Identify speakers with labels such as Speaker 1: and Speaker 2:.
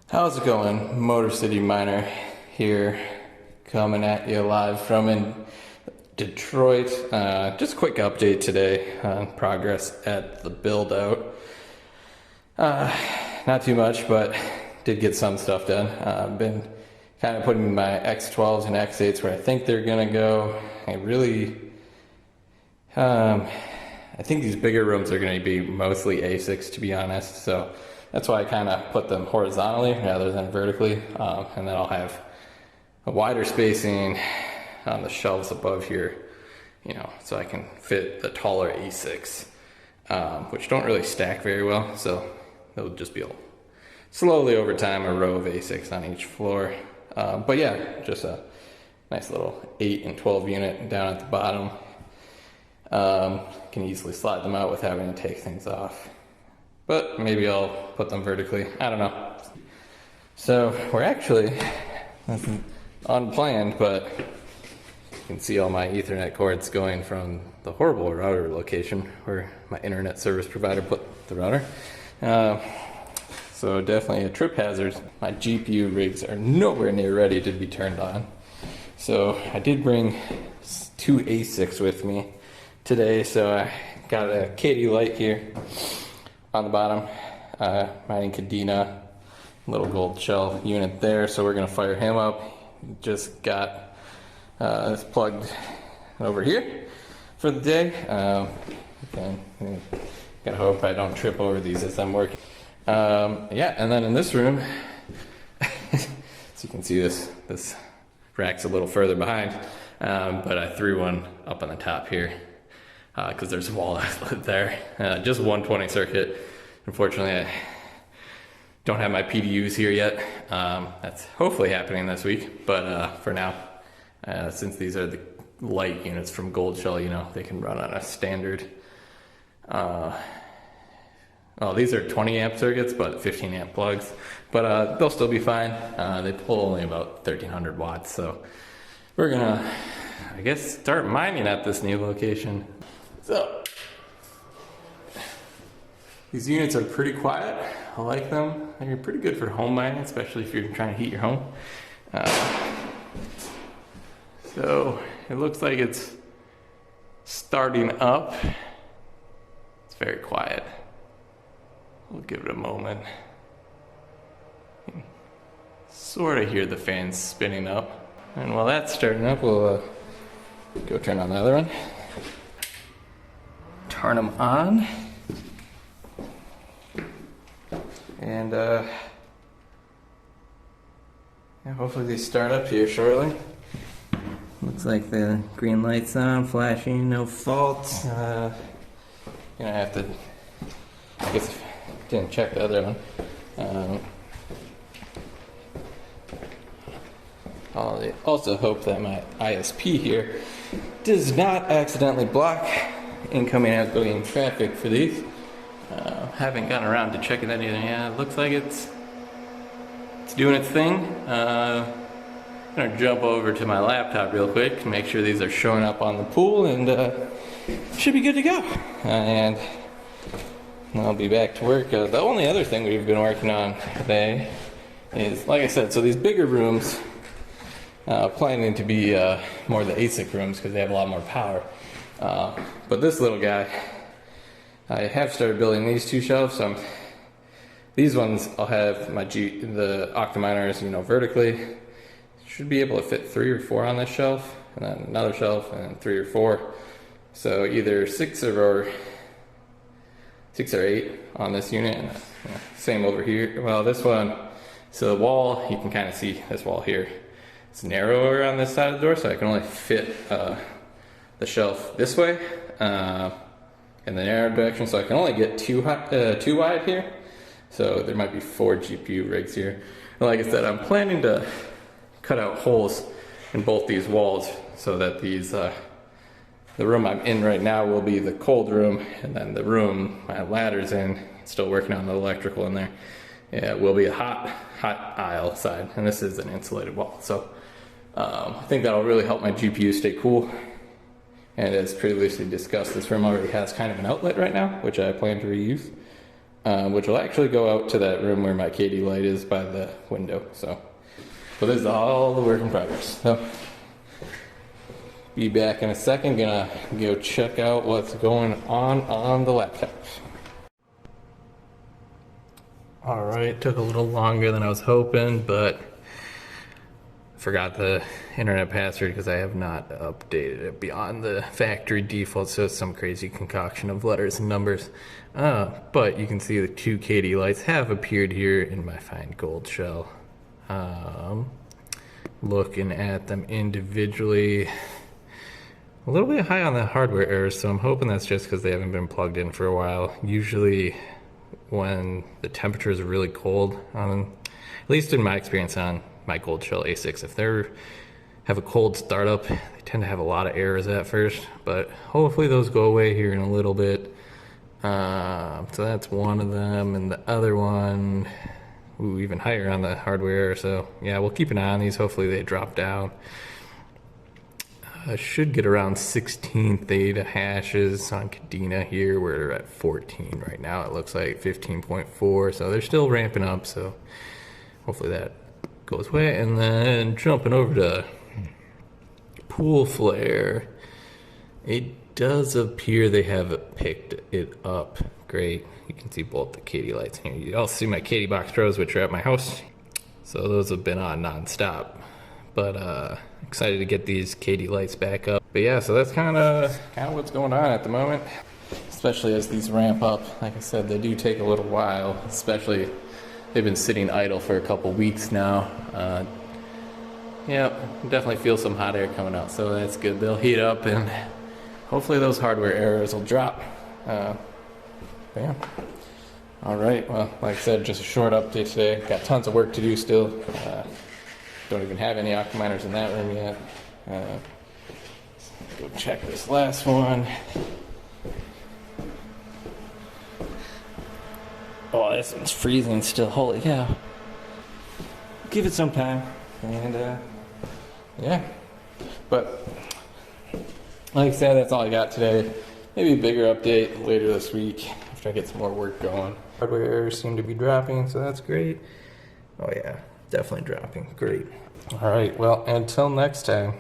Speaker 1: How's it going? Motor City Miner here, coming at you live from in Detroit. Just a quick update today on progress at the build out. Not too much, but did get some stuff done. I've been kind of putting my X12s and X8s where I think they're gonna go. I think these bigger rooms are gonna be mostly ASICs, to be honest. So that's why I kind of put them horizontally rather than vertically, and then I'll have a wider spacing on the shelves above here, so I can fit the taller ASICs, which don't really stack very well, so it'll just be slowly over time a row of ASICs on each floor. But yeah, just a nice little 8 and 12 unit down at the bottom. Can easily slide them out without having to take things off. But maybe I'll put them vertically. I don't know. So we're actually, nothing unplanned, but you can see all my Ethernet cords going from the horrible router location where my internet service provider put the router. So definitely a trip hazard. My GPU rigs are nowhere near ready to be turned on. So I did bring 2 ASICs with me today. So I got a KD light here on the bottom, mining Cadena, little Goldshell unit there, so we're gonna fire him up. Just got this plugged over here for the day. Gotta hope I don't trip over these as I'm working. Yeah, and then in this room, so you can see this rack's a little further behind, but I threw one up on the top here. Because there's a wall outlet there. Just 120 circuit. Unfortunately, I don't have my PDUs here yet. That's hopefully happening this week, but for now, since these are the light units from Goldshell, they can run on a standard. These are 20 amp circuits, but 15 amp plugs. But they'll still be fine. They pull only about 1300 watts, so we're gonna, I guess, start mining at this new location. So, these units are pretty quiet. I like them. They're pretty good for home mining, especially if you're trying to heat your home. So, it looks like it's starting up. It's very quiet. We'll give it a moment. Sort of hear the fans spinning up. And while that's starting up, we'll go turn on the other one. Turn them on, and yeah, hopefully they start up here shortly. Looks like the green light's on, flashing, no faults. I have to, I guess, didn't check the other one. I also hope that my ISP here does not accidentally block incoming and outgoing traffic for these. Haven't gotten around to checking that either. Yeah, it looks like it's doing its thing. I'm gonna jump over to my laptop real quick to make sure these are showing up on the pool, and should be good to go. And I'll be back to work. The only other thing we've been working on today is, like I said, so these bigger rooms, planning to be more the ASIC rooms because they have a lot more power. But this little guy, I have started building these 2 shelves. These ones I'll have the Octaminers, vertically. Should be able to fit 3 or 4 on this shelf, and then another shelf, and then 3 or 4. So either 6 or 8 on this unit. And same over here. Well, this one, so the wall, you can kind of see this wall here. It's narrower on this side of the door, so I can only fit the shelf this way in the narrow direction, so I can only get 2 wide here. So there might be 4 GPU rigs here. And like I said, I'm planning to cut out holes in both these walls so that these the room I'm in right now will be the cold room, and then the room my ladder's in, still working on the electrical in there, will be a hot aisle side, and this is an insulated wall. So I think that'll really help my GPU stay cool. And as previously discussed, this room already has kind of an outlet right now, which I plan to reuse. which will actually go out to that room where my KD light is by the window. So, but this is all the work in progress. So, be back in a second. Gonna go check out what's going on the laptop. All right, took a little longer than I was hoping, but forgot the internet password because I have not updated it beyond the factory default, so it's some crazy concoction of letters and numbers. But you can see the 2 KD lights have appeared here in my fine Goldshell. Looking at them individually, a little bit high on the hardware errors, so I'm hoping that's just because they haven't been plugged in for a while. Usually when the temperatures are really cold, at least in my experience on my Goldshell ASICs, if they have a cold startup, they tend to have a lot of errors at first, but hopefully those go away here in a little bit. So that's one of them, and the other one, even higher on the hardware. So yeah, we'll keep an eye on these. Hopefully they drop down. I should get around 16 theta hashes on Cadena here. We're at 14 right now. It looks like 15.4, so they're still ramping up, so hopefully that goes away. And then jumping over to pool flare, it does appear they have picked it up. Great. You can see both the KD lights here. You also see my KD Box Pros, which are at my house, so those have been on non-stop. But excited to get these KD lights back up. But yeah, so that's kind of what's going on at the moment, especially as these ramp up. Like I said, they do take a little while, especially they've been sitting idle for a couple weeks now. Yeah, definitely feel some hot air coming out, so that's good. They'll heat up and hopefully those hardware errors will drop. Yeah. All right, well, like I said, just a short update today. Got tons of work to do still. Don't even have any Aquaminers in that room yet. Go check this last one. Oh, this one's freezing still. Holy cow. Give it some time. And yeah. But like I said, that's all I got today. Maybe a bigger update later this week after I get some more work going. Hardware errors seem to be dropping, so that's great. Oh yeah, definitely dropping. Great. All right, well, until next time.